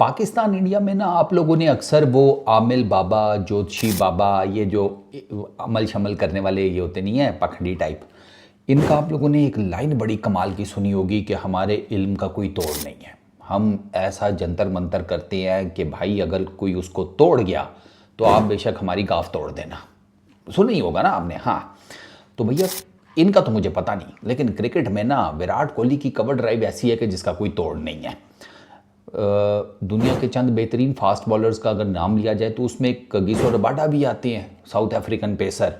Pakistan India में ना आप लोगों ने अक्सर वो आमिल बाबा ज्योतिषी बाबा ये जो अमल शमल करने वाले ये होते नहीं है पखंडी टाइप। इनका आप लोगों ने एक लाइन बड़ी कमाल की सुनी होगी कि हमारे इल्म का कोई तोड़ नहीं है। हम ऐसा जंतर मंतर करते हैं कि भाई अगर कोई उसको तोड़ गया तो आप बेशक हमारी गाफ तोड़ देना। सुना ही होगा ना आपने। हाँ, तो भैया इनका तो मुझे पता नहीं, लेकिन क्रिकेट में ना विराट कोहली की कवर ड्राइव ऐसी है कि जिसका कोई तोड़ नहीं है। दुनिया के चंद बेहतरीन फास्ट बॉलर्स का अगर नाम लिया जाए तो उसमें कगिसो रबाडा भी आते हैं, साउथ अफ्रीकन पेसर।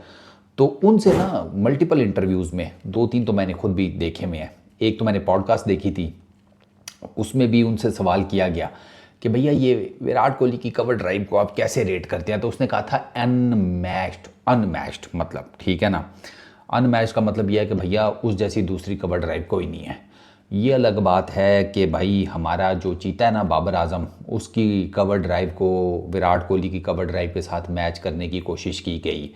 तो उनसे ना मल्टीपल इंटरव्यूज़ में दो तीन तो मैंने खुद भी देखे में है। एक तो मैंने पॉडकास्ट देखी थी, उसमें भी उनसे सवाल किया गया कि भैया ये विराट कोहली की कवर ड्राइव को आप कैसे रेट करते हैं। तो उसने कहा था अनमैच्ड। अनमैच्ड मतलब ठीक है ना, अनमैच्ड का मतलब यह है कि भैया उस जैसी दूसरी कवर ड्राइव कोई नहीं है। ये अलग बात है कि भाई हमारा जो चीता है ना बाबर आजम, उसकी कवर ड्राइव को विराट कोहली की कवर ड्राइव के साथ मैच करने की कोशिश की गई।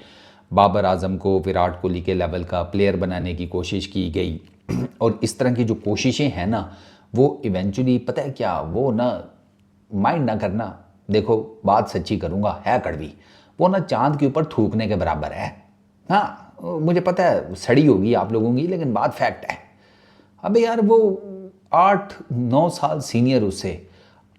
बाबर आजम को विराट कोहली के लेवल का प्लेयर बनाने की कोशिश की गई। और इस तरह की जो कोशिशें हैं ना, वो इवेंचुअली पता है क्या, वो ना माइंड ना करना, देखो बात सच्ची करूँगा है कड़वी, वो ना चांद के ऊपर थूकने के बराबर है। हाँ मुझे पता है सड़ी होगी आप लोगों की, लेकिन बात फैक्ट है। अबे यार वो 8-9 साल सीनियर उससे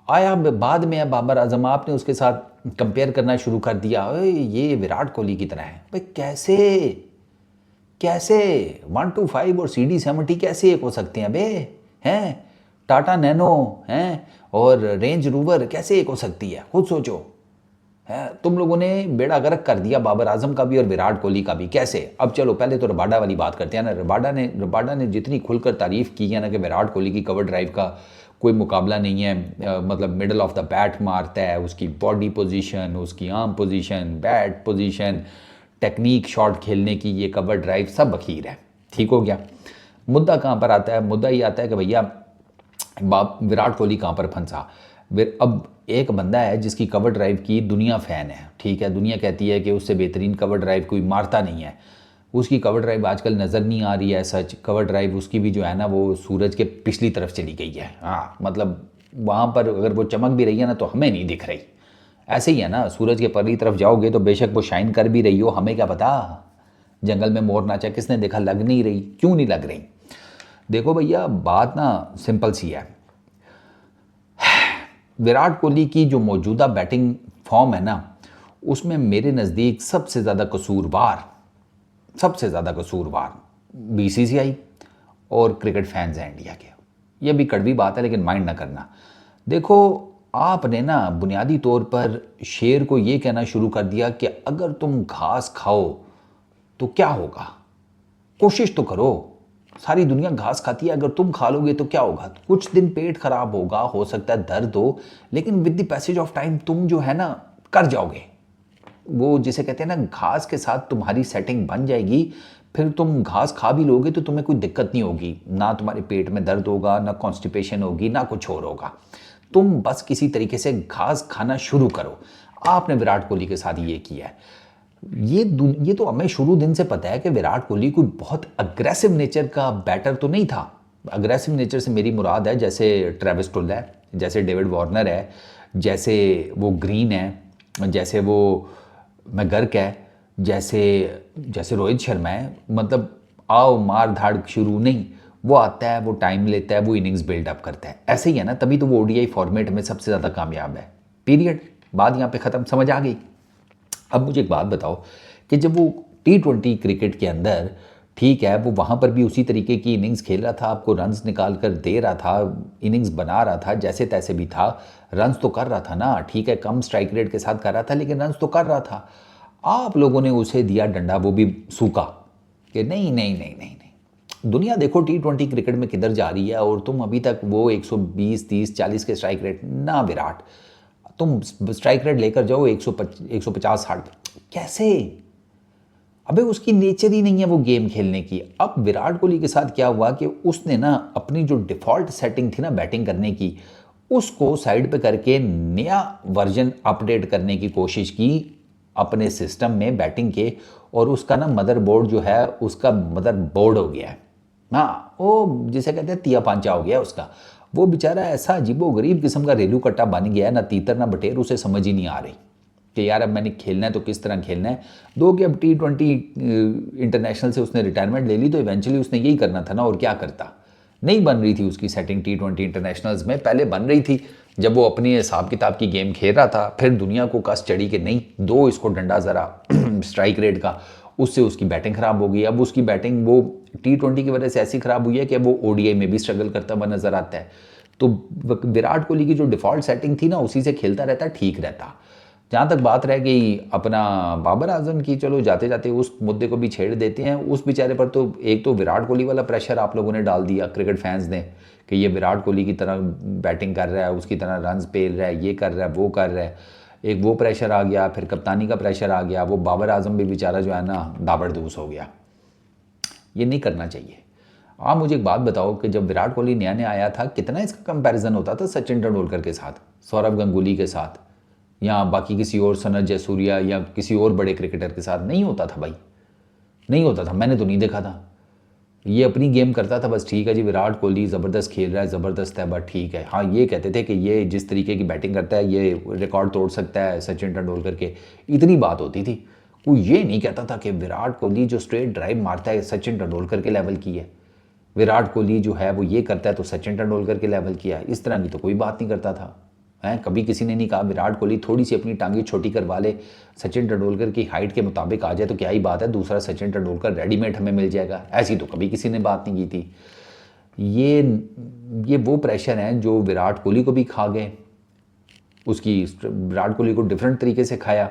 आया, बाद में है बाबर आजम, आपने उसके साथ कंपेयर करना शुरू कर दिया, ये विराट कोहली की तरह है। भाई कैसे कैसे 125 और CD70 कैसे एक हो सकते हैं बे? हैं टाटा नैनो हैं और रेंज रोवर कैसे एक हो सकती है? खुद सोचो। है तुम लोगों ने बेड़ा गर्क कर दिया बाबर आजम का भी और विराट कोहली का भी। कैसे? अब चलो पहले तो रबाडा वाली बात करते हैं ना। रबाडा ने जितनी खुलकर तारीफ की है ना कि विराट कोहली की कवर ड्राइव का कोई मुकाबला नहीं है, मतलब मिडल ऑफ द बैट मारता है, उसकी बॉडी पोजीशन, उसकी arm position, bat position, technique, shot खेलने की, ये कवर ड्राइव सब बखीर है। ठीक हो गया। मुद्दा कहाँ पर आता है? मुद्दा ये आता है कि भैया विराट कोहली कहाँ पर फंसा। अब एक बंदा है जिसकी कवर ड्राइव की दुनिया फ़ैन है, ठीक है, दुनिया कहती है कि उससे बेहतरीन कवर ड्राइव कोई मारता नहीं है। उसकी कवर ड्राइव आजकल नज़र नहीं आ रही है। सच कवर ड्राइव उसकी भी जो है ना वो सूरज के पिछली तरफ चली गई है। हाँ मतलब वहाँ पर अगर वो चमक भी रही है ना तो हमें नहीं दिख रही। ऐसे ही है ना, सूरज के परली तरफ जाओगे तो बेशक वो शाइन कर भी रही हो, हमें क्या पता। जंगल में मोर नाचा किसने देखा, लग नहीं रही। क्यों नहीं लग रही? देखो भैया बात ना सिंपल सी है। विराट कोहली की जो मौजूदा बैटिंग फॉर्म है ना, उसमें मेरे नज़दीक सबसे ज़्यादा कसूरवार BCCI और क्रिकेट फैंस हैं इंडिया के। ये भी कड़वी बात है लेकिन माइंड ना करना। देखो आपने ना बुनियादी तौर पर शेर को ये कहना शुरू कर दिया कि अगर तुम घास खाओ तो क्या होगा। कोशिश तो करो। सारी दुनिया घास खाती है, अगर तुम खा लोगे तो क्या होगा? कुछ दिन पेट खराब होगा, हो सकता है दर्द हो, लेकिन with the passage of time तुम जो है ना कर जाओगे। वो जिसे कहते हैं ना घास के साथ तुम्हारी सेटिंग बन जाएगी। फिर तुम घास खा भी लोगे तो तुम्हें कोई दिक्कत नहीं होगी, ना तुम्हारे पेट में दर्द होगा, ना कॉन्स्टिपेशन होगी, ना कुछ और होगा। तुम बस किसी तरीके से घास खाना शुरू करो। आपने विराट कोहली के साथ ये किया है। ये तो हमें शुरू दिन से पता है कि विराट कोहली कोई बहुत अग्रेसिव नेचर का बैटर तो नहीं था। अग्रेसिव नेचर से मेरी मुराद है जैसे ट्रेविस टुल है, जैसे डेविड वार्नर है, जैसे वो ग्रीन है, जैसे वो मैकगर्क है, जैसे जैसे रोहित शर्मा है। मतलब आओ मार धाड़ शुरू नहीं, वो आता है, वो टाइम लेता है, वो इनिंग्स बिल्डअप करता है। ऐसे ही है ना, तभी तो वो ODI फॉर्मेट में सबसे ज़्यादा कामयाब है। पीरियड। बात यहाँ पे ख़त्म। समझ आ गई? अब मुझे एक बात बताओ कि जब वो T20 क्रिकेट के अंदर, ठीक है, वो वहाँ पर भी उसी तरीके की इनिंग्स खेल रहा था, आपको रन्स निकाल कर दे रहा था, इनिंग्स बना रहा था, जैसे तैसे भी था, रन्स तो कर रहा था ना, ठीक है, कम स्ट्राइक रेट के साथ कर रहा था लेकिन रन्स तो कर रहा था। आप लोगों ने उसे दिया डंडा, वो भी सूखा, कि नहीं नहीं नहीं नहीं नहीं। दुनिया देखो T20 क्रिकेट में किधर जा रही है, और तुम अभी तक वो 120, 30, 40 के स्ट्राइक रेट ना विराट, तुम स्ट्राइक रेट लेकर जाओ 150, 60। कैसे? अबे उसकी नेचर ही नहीं है वो गेम खेलने की। अब विराट कोहली के साथ क्या हुआ कि उसने ना अपनी जो डिफ़ॉल्ट सेटिंग थी ना बैटिंग करने की, उसको साइड पे करके नया वर्जन अपडेट करने की कोशिश की अपने सिस्टम में बैटिंग के, और उसका ना मदरबोर्ड जो है, उसका मदरबोर्ड हो गया है। हाँ, वो जिसे कहते हैं तिया पांचा हो गया उसका। वो बेचारा ऐसा अजीबोगरीब किस्म का रेलू कट्टा बन गया है, ना तीतर ना बटेर, उसे समझ ही नहीं आ रही कि यार अब मैंने खेलना है तो किस तरह खेलना है। दो कि अब T20 इंटरनेशनल से उसने रिटायरमेंट ले ली तो इवेंचुअली उसने यही करना था ना, और क्या करता। नहीं बन रही थी उसकी सेटिंग T20 इंटरनेशनल्स में, पहले बन रही थी जब वो अपनी हिसाब किताब की गेम खेल रहा था। फिर दुनिया को कस चढ़ी कि नहीं, दो इसको डंडा ज़रा स्ट्राइक रेट का, उससे उसकी बैटिंग ख़राब हो गई। अब उसकी बैटिंग वो T20 की वजह से ऐसी ख़राब हुई है कि वो ODI में भी स्ट्रगल करता हुआ नज़र आता है। तो विराट कोहली की जो डिफ़ॉल्ट सेटिंग थी ना, उसी से खेलता रहता, ठीक रहता। जहाँ तक बात रह गई अपना बाबर आजम की, चलो जाते जाते उस मुद्दे को भी छेड़ देते हैं। उस बेचारे पर तो एक तो विराट कोहली वाला प्रेशर आप लोगों ने डाल दिया, क्रिकेट फैंस ने, कि ये विराट कोहली की तरह बैटिंग कर रहा है, उसकी तरह रन्स पेल रहा है, ये कर रहा है, वो कर रहा है। एक वो प्रेशर आ गया, फिर कप्तानी का प्रेशर आ गया, वो बाबर आजम भी बेचारा जो है ना दाबड़दूस हो गया। ये नहीं करना चाहिए। आप मुझे एक बात बताओ कि जब विराट कोहली नया नया आया था, कितना इसका कंपैरिजन होता था सचिन तेंदुलकर के साथ, सौरभ गंगुली के साथ, या बाकी किसी और सनत जयसूर्या या किसी और बड़े क्रिकेटर के साथ। नहीं होता था भाई, नहीं होता था, मैंने तो नहीं देखा था। ये अपनी गेम करता था बस, ठीक है जी विराट कोहली ज़बरदस्त खेल रहा है, ज़बरदस्त है, बस ठीक है। हाँ, ये कहते थे कि ये जिस तरीके की बैटिंग करता है ये रिकॉर्ड तोड़ सकता है सचिन तेंदुलकर के, इतनी बात होती थी। कोई ये नहीं कहता था कि विराट कोहली जो स्ट्रेट ड्राइव मारता है सचिन तेंदुलकर के लेवल की है, विराट कोहली जो है वो ये करता है तो सचिन तेंदुलकर के लेवल की है। इस तरह की तो कोई बात नहीं करता था। हैं, कभी किसी ने नहीं कहा विराट कोहली थोड़ी सी अपनी टांगी छोटी करवा ले, सचिन तेंदुलकर की हाइट के मुताबिक आ जाए तो क्या ही बात है, दूसरा सचिन तेंदुलकर रेडीमेड हमें मिल जाएगा। ऐसी तो कभी किसी ने बात नहीं की थी। ये वो प्रेशर हैं जो विराट कोहली को भी खा गए, उसकी विराट कोहली को डिफरेंट तरीके से खाया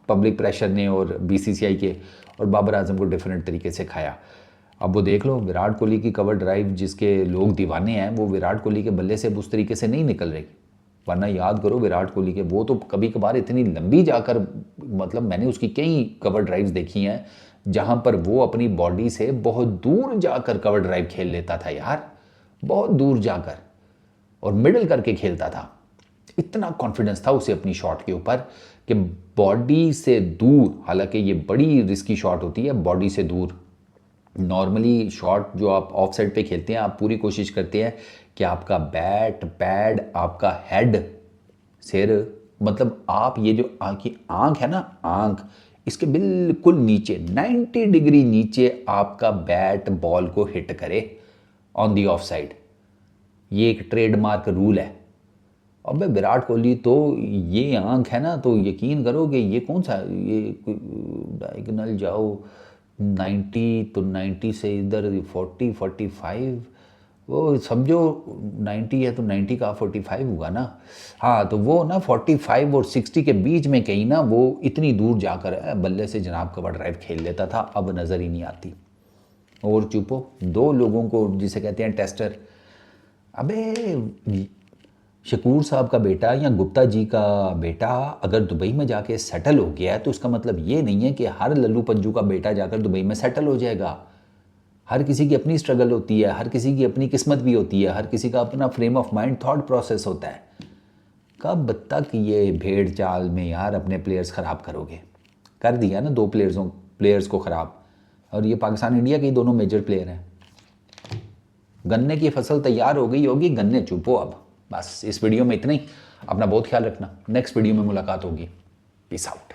पब्लिक प्रेशर ने और BCCI के, और बाबर आजम को डिफरेंट तरीके से खाया। अब वो देख लो विराट कोहली की कवर ड्राइव जिसके लोग दीवाने हैं, वो विराट कोहली के बल्ले से उस तरीके से नहीं निकल रही। वरना याद करो विराट कोहली के वो तो कभी कभार इतनी लंबी जाकर, मतलब मैंने उसकी कई कवर ड्राइव्स देखी हैं जहाँ पर वो अपनी बॉडी से बहुत दूर जाकर कवर ड्राइव खेल लेता था यार, बहुत दूर जाकर, और मिडल करके खेलता था। इतना कॉन्फिडेंस था उसे अपनी शॉट के ऊपर कि बॉडी से दूर, हालांकि ये बड़ी रिस्की शॉट होती है बॉडी से दूर। नॉर्मली शॉट जो आप ऑफ साइड पे खेलते हैं, आप पूरी कोशिश करते हैं कि आपका बैट पैड, आपका हेड, सिर, मतलब आप ये जो आपकी आंख है ना, आंख, इसके बिल्कुल नीचे 90 डिग्री नीचे आपका बैट बॉल को हिट करे ऑन दी ऑफ साइड। ये एक ट्रेडमार्क रूल है। अब विराट कोहली तो ये आंख है ना, तो यकीन करो कि ये कौन सा, ये डायगोनल जाओ 90 तो 90 से इधर 40 45, वो समझो 90 है तो 90 का 45 हुआ ना। हाँ, तो वो ना 45 और 60 के बीच में कहीं ना वो इतनी दूर जाकर बल्ले से जनाब कवर ड्राइव खेल लेता था, अब नज़र ही नहीं आती। और चुपो, दो लोगों को जिसे कहते हैं टेस्टर, अबे शकूर साहब का बेटा या गुप्ता जी का बेटा अगर दुबई में जाके सेटल हो गया है तो उसका मतलब ये नहीं है कि हर लल्लू पंजू का बेटा जाकर दुबई में सेटल हो जाएगा। हर किसी की अपनी स्ट्रगल होती है, हर किसी की अपनी किस्मत भी होती है, हर किसी का अपना frame of mind thought process होता है। कब तक ये भेड़ चाल में यार अपने प्लेयर्स ख़राब करोगे? कर दिया ना दो प्लेयर्स को ख़राब, और ये पाकिस्तान इंडिया के दोनों मेजर प्लेयर हैं। गन्ने की फसल तैयार हो गई होगी, गन्ने चुपो अब। बस इस वीडियो में इतना ही। अपना बहुत ख्याल रखना, नेक्स्ट वीडियो में मुलाकात होगी। Peace out.